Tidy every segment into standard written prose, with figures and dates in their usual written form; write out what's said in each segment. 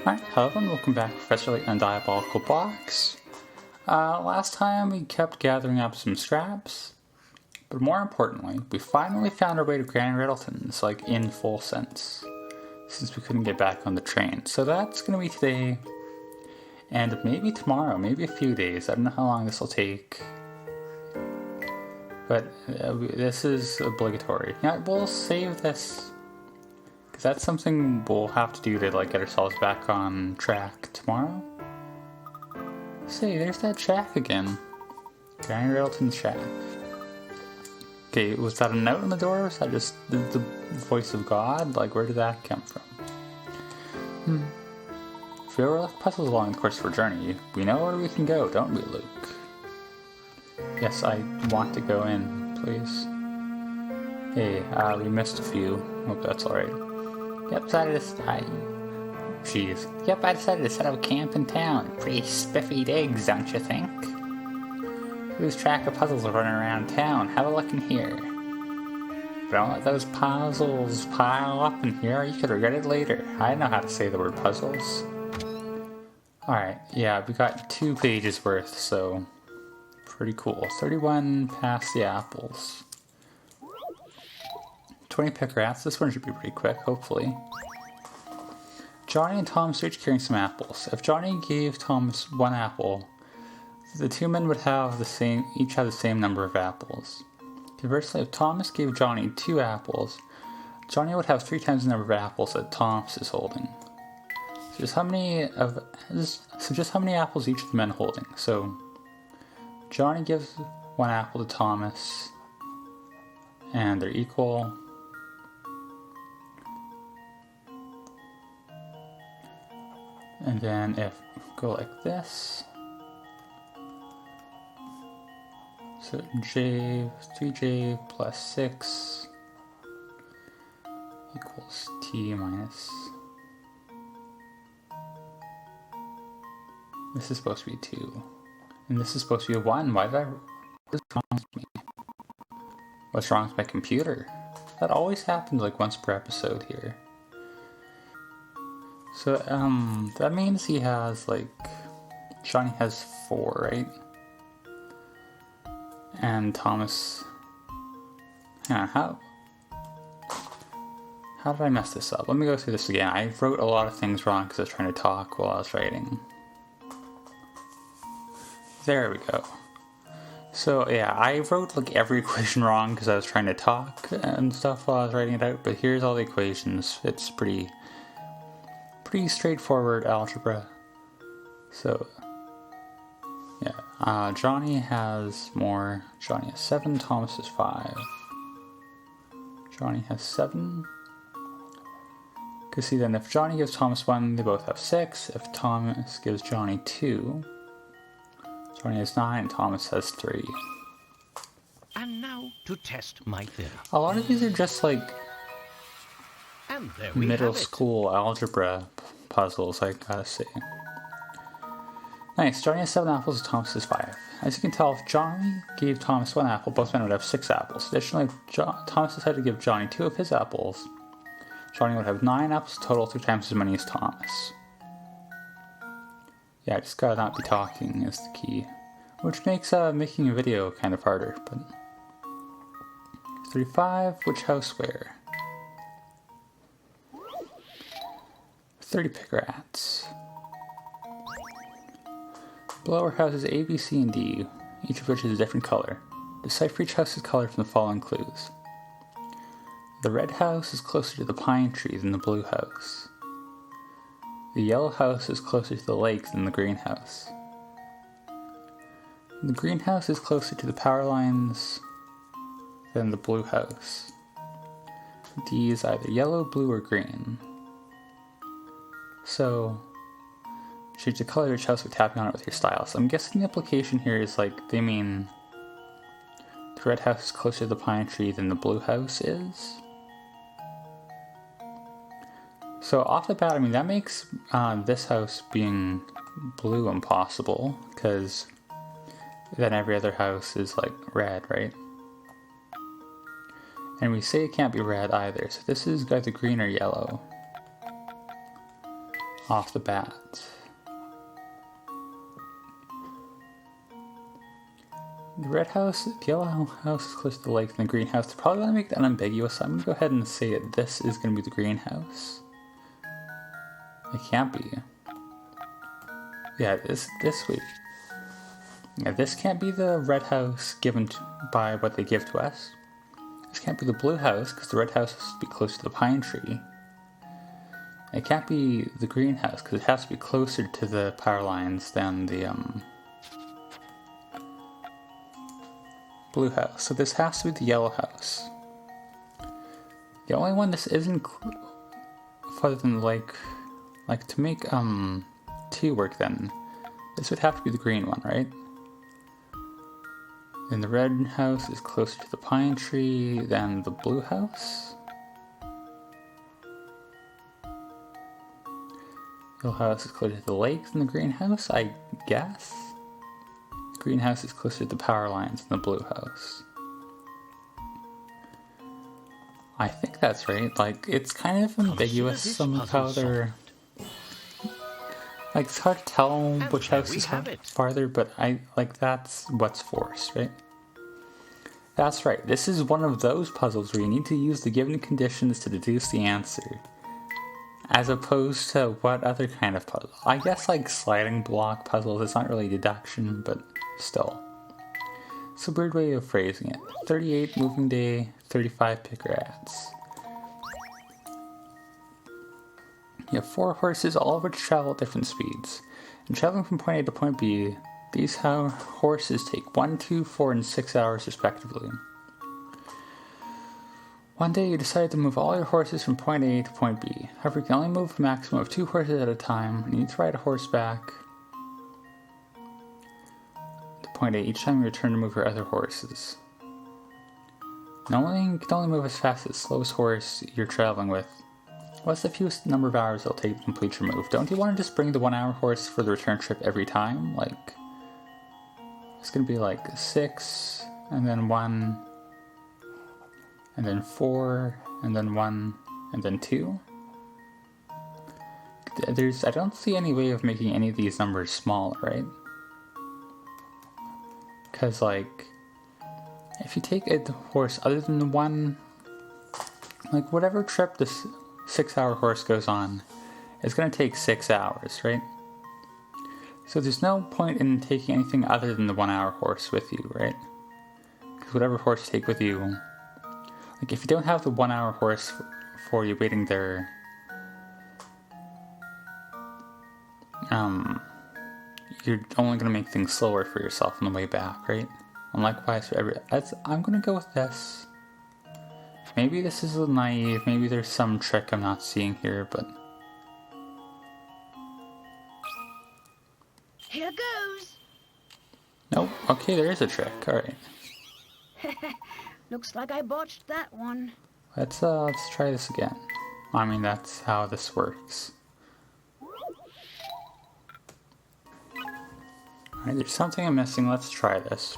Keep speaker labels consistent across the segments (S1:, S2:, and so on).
S1: Hi, hello and welcome back, Professor Layton on Diabolical Box. Last time we kept gathering up some scraps, but more importantly, we finally found our way to Granny Riddleton's, like in full sense, since we couldn't get back on the train. So that's gonna be today, and maybe tomorrow, maybe a few days. I don't know how long this will take, but this is obligatory. Yeah, we'll save this. Because that's something we'll have to do to like get ourselves back on track tomorrow. Say, there's that shack again. Granny Riddleton's shack. Okay, was that a note on the door? Was that just the voice of God? Like, where did that come from? If we overlook puzzles along the course of our journey, we know where we can go, don't we, Luke? Yes, I want to go in, please. Hey, we missed a few. Hope that's alright. Yep, I decided to set up camp in town. Pretty spiffy digs, don't you think? Lose track of puzzles running around town. Have a look in here. Don't let those puzzles pile up in here. You could regret it later. I know how to say the word puzzles. Alright, yeah, we got 2 pages worth, so pretty cool. 31 past the apples. 20 pick rats. This one should be pretty quick, hopefully. Johnny and Thomas are each carrying some apples. If Johnny gave Thomas 1 apple, the 2 men would have each have the same number of apples. Conversely, if Thomas gave Johnny 2 apples, Johnny would have 3 times the number of apples that Thomas is holding. So just how many apples each of the men holding? So Johnny gives 1 apple to Thomas, and they're equal. And then if go like this, so 3j plus 6 equals t minus, this is supposed to be 2, and this is supposed to be a 1. What's wrong with me? What's wrong with my computer? That always happens like once per episode here. So, that means he has, like, Johnny has 4, right? And Thomas, how did I mess this up? Let me go through this again. I wrote a lot of things wrong because I was trying to talk while I was writing. There we go. So, yeah, I wrote, like, every equation wrong because I was trying to talk and stuff while I was writing it out, but here's all the equations. It's pretty straightforward algebra. So, yeah, Johnny has more. Johnny has 7, Thomas has 5. Johnny has 7. Because see, then if Johnny gives Thomas 1, they both have 6. If Thomas gives Johnny 2, Johnny has 9, Thomas has 3.
S2: And now to test my theory.
S1: A lot of these are just like middle school algebra puzzles, I gotta say. Nice, Johnny has 7 apples, Thomas has 5. As you can tell, if Johnny gave Thomas 1 apple, both men would have 6 apples. Additionally, if Thomas decided to give Johnny 2 of his apples, Johnny would have 9 apples total, 3 times as many as Thomas. Yeah, just gotta not be talking is the key. Which makes making a video kind of harder, but... 35, which house where? 30 pick rats. Below are houses A, B, C, and D, each of which is a different color. Decipher each house's color from the following clues. The red house is closer to the pine tree than the blue house. The yellow house is closer to the lake than the green house. The green house is closer to the power lines than the blue house. D is either yellow, blue, or green. So, change the color of each house by tapping on it with your stylus. I'm guessing the implication here is like, they mean the red house is closer to the pine tree than the blue house is. So off the bat, I mean, that makes this house being blue impossible, because then every other house is like red, right? And we say it can't be red either, so this is either green or yellow. off the bat. The red house, the yellow house is close to the lake, and the greenhouse. They're probably going to make that unambiguous, so I'm going to go ahead and say that this is going to be the greenhouse. It can't be. Yeah, this week. Yeah, this can't be the red house given by what they give to us. This can't be the blue house, because the red house has to be close to the pine tree. It can't be the greenhouse, because it has to be closer to the power lines than the blue house. So this has to be the yellow house. The only one this isn't farther than like to make 2 work, then this would have to be the green one, right? Then the red house is closer to the pine tree than the blue house. Yellow house is closer to the lake than the greenhouse, I guess. The greenhouse is closer to the power lines than the blue house. I think that's right. Like, it's kind of ambiguous somehow they're... Like, it's hard to tell which house is farther, but that's what's forced, right? That's right. This is one of those puzzles where you need to use the given conditions to deduce the answer. As opposed to what other kind of puzzle? I guess like sliding block puzzles, it's not really deduction, but still. It's a weird way of phrasing it. 38 moving day, 35 picker rats. You have 4 horses, all of which travel at different speeds. And traveling from point A to point B, these horses take 1, 2, 4, and 6 hours respectively. One day you decide to move all your horses from point A to point B. However, you can only move a maximum of 2 horses at a time, and you need to ride a horse back to point A each time you return to move your other horses. You can only move as fast as the slowest horse you're traveling with. What's the fewest number of hours it'll take to complete your move? Don't you want to just bring the 1 hour horse for the return trip every time? Like, it's gonna be like 6, and then 1, and then 4, and then 1, and then 2. I don't see any way of making any of these numbers smaller, right? Because, like, if you take a horse other than the one, like, whatever trip this 6 hour horse goes on, it's going to take 6 hours, right? So there's no point in taking anything other than the 1 hour horse with you, right? Because whatever horse you take with you, like, if you don't have the 1 hour horse for you waiting there, you're only going to make things slower for yourself on the way back, right? And likewise for I'm going to go with this. Maybe this is a little naive, maybe there's some trick I'm not seeing here, but...
S3: Here goes!
S1: Nope, okay, there is a trick, alright.
S3: Looks like I botched that one.
S1: Let's try this again. I mean, that's how this works. Alright, there's something I'm missing, let's try this.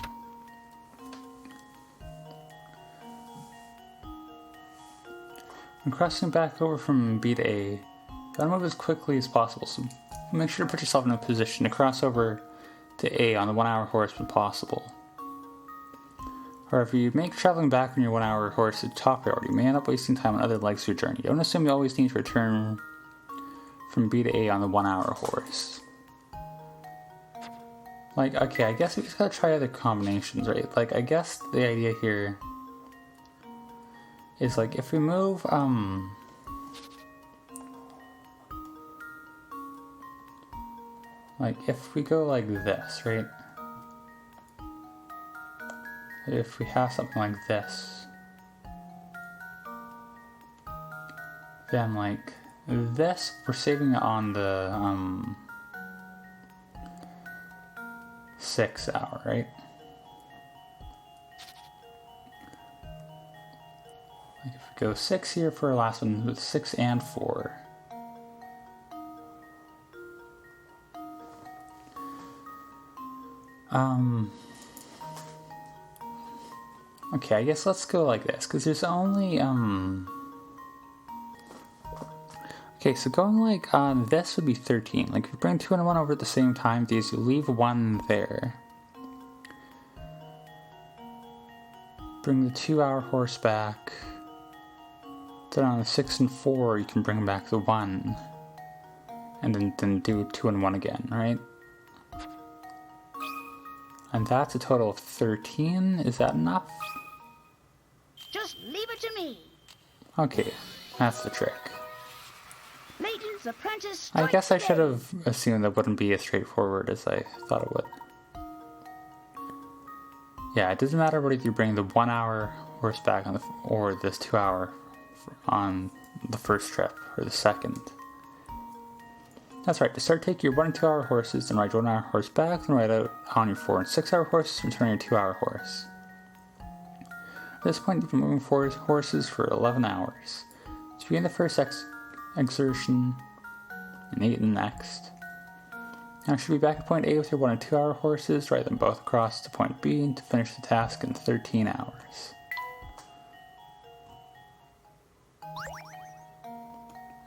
S1: When crossing back over from B to A, you gotta move as quickly as possible, so make sure to put yourself in a position to cross over to A on the 1 hour horse when possible. However, you make traveling back on your 1 hour horse a top priority. You may end up wasting time on other legs of your journey. Don't assume you always need to return from B to A on the 1 hour horse. Like, okay, I guess we just gotta try other combinations, right? Like, I guess the idea here is, like, if we move, like, if we go like this, right? If we have something like this, then, like, this, we're saving it on the, 6 hour, right? Like, if we go 6 here for our last one, with 6 and 4. Okay, I guess let's go like this, because there's only, Okay, so going like on this would be 13. Like if you bring 2 and 1 over at the same time, these you leave 1 there. Bring the 2-hour horse back. Then on the 6 and 4, you can bring back the 1. And then do 2 and 1 again, right? And that's a total of 13. Is that enough?
S3: Just leave it to me.
S1: Okay, that's the trick.
S3: Layton's apprentice.
S1: I guess I should
S3: today.
S1: have assumed that wouldn't be as straightforward as I thought it would. Yeah, it doesn't matter whether you bring the 1-hour horse back on or this 2-hour on the first trip or the second. That's right, to start, take your 1 and 2-hour horses, then ride your 1-hour horse back, then ride out on your 4 and 6-hour horse, and turn your 2-hour horse. At this point, you've been moving 4 horses for 11 hours. To begin the first exertion, and 8 in the next. Now you should be back at point A with your 1 and 2-hour horses, ride them both across to point B to finish the task in 13 hours.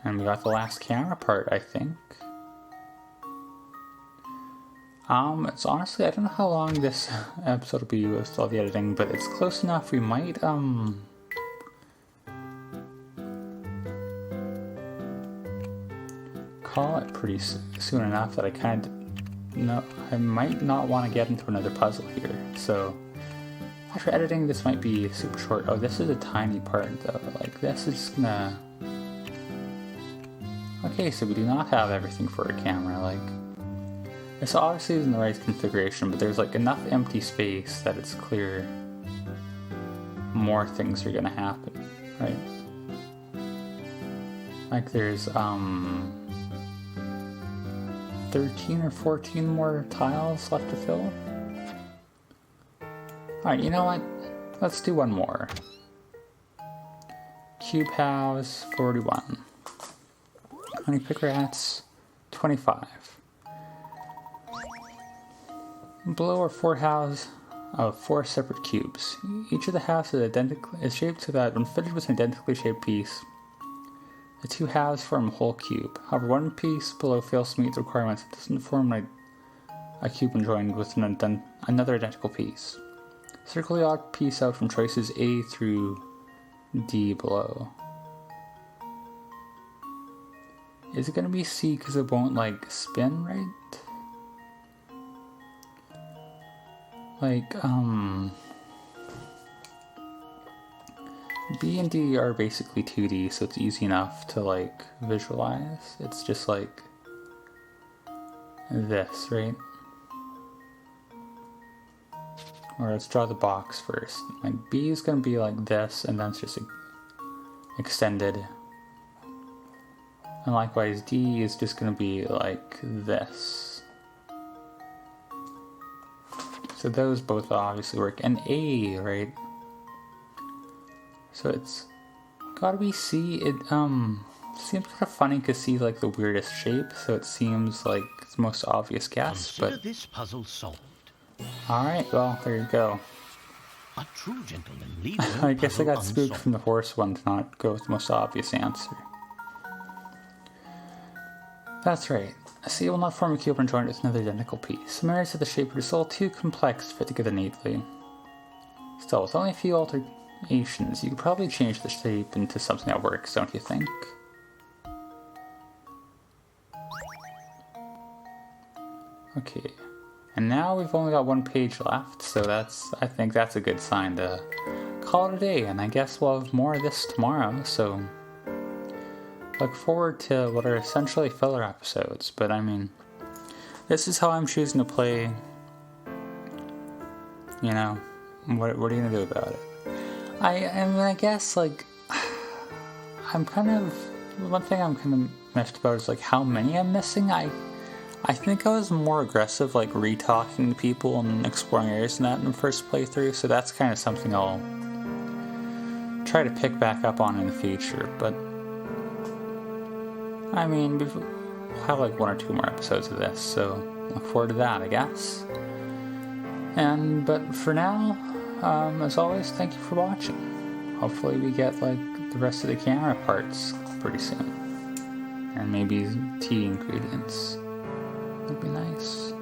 S1: And we got the last camera part, I think. It's honestly, I don't know how long this episode will be with all the editing, but it's close enough. We might, call it pretty soon enough that I might not want to get into another puzzle here. So, after editing, this might be super short. Oh, this is a tiny part, though. Like, this is gonna... Okay, so we do not have everything for a camera, like... This obviously isn't the right configuration, but there's like enough empty space that it's clear more things are gonna happen, right? Like there's 13 or 14 more tiles left to fill. Alright, you know what? Let's do one more. Cube house, 41. Honey pick rats, 25. Below are 4 halves of 4 separate cubes. Each of the halves is shaped so that when fitted with an identically shaped piece, the 2 halves form a whole cube. However, one piece below fails to meet the requirements. It doesn't form a cube when joined with another identical piece. Circle the odd piece out from choices A through D below. Is it going to be C because it won't like spin right? Like, B and D are basically 2D, so it's easy enough to, like, visualize. It's just like this, right? Or let's draw the box first. Like, B is going to be like this, and then it's just extended. And likewise, D is just going to be like this. So those both obviously work. And A, right? So it's gotta be C. It seems kind of funny because C is like the weirdest shape, so it seems like it's the most obvious guess.
S2: Consider
S1: But
S2: this puzzle solved.
S1: alright, well, there you go.
S2: A true gentleman leaves no
S1: I guess I
S2: puzzle
S1: got spooked
S2: unsolved.
S1: from the horse one to not go with the most obvious answer. That's right. A C will not form a cube when joined with another identical piece. Similarities of the shape are just a little too complex to fit together neatly. Still, with only a few alterations, you could probably change the shape into something that works, don't you think? Okay. And now we've only got 1 page left, so I think that's a good sign to call it a day, and I guess we'll have more of this tomorrow, so look forward to what are essentially filler episodes, but I mean, this is how I'm choosing to play, you know, what are you gonna do about it? I mean, I guess, like, one thing I'm kind of messed about is, like, how many I'm missing. I think I was more aggressive, like, re-talking to people and exploring areas in that in the first playthrough, so that's kind of something I'll try to pick back up on in the future, but I mean, we'll have like 1 or 2 more episodes of this, so look forward to that, I guess. But for now, as always, thank you for watching. Hopefully we get like the rest of the camera parts pretty soon. maybe tea ingredients. That'd be nice.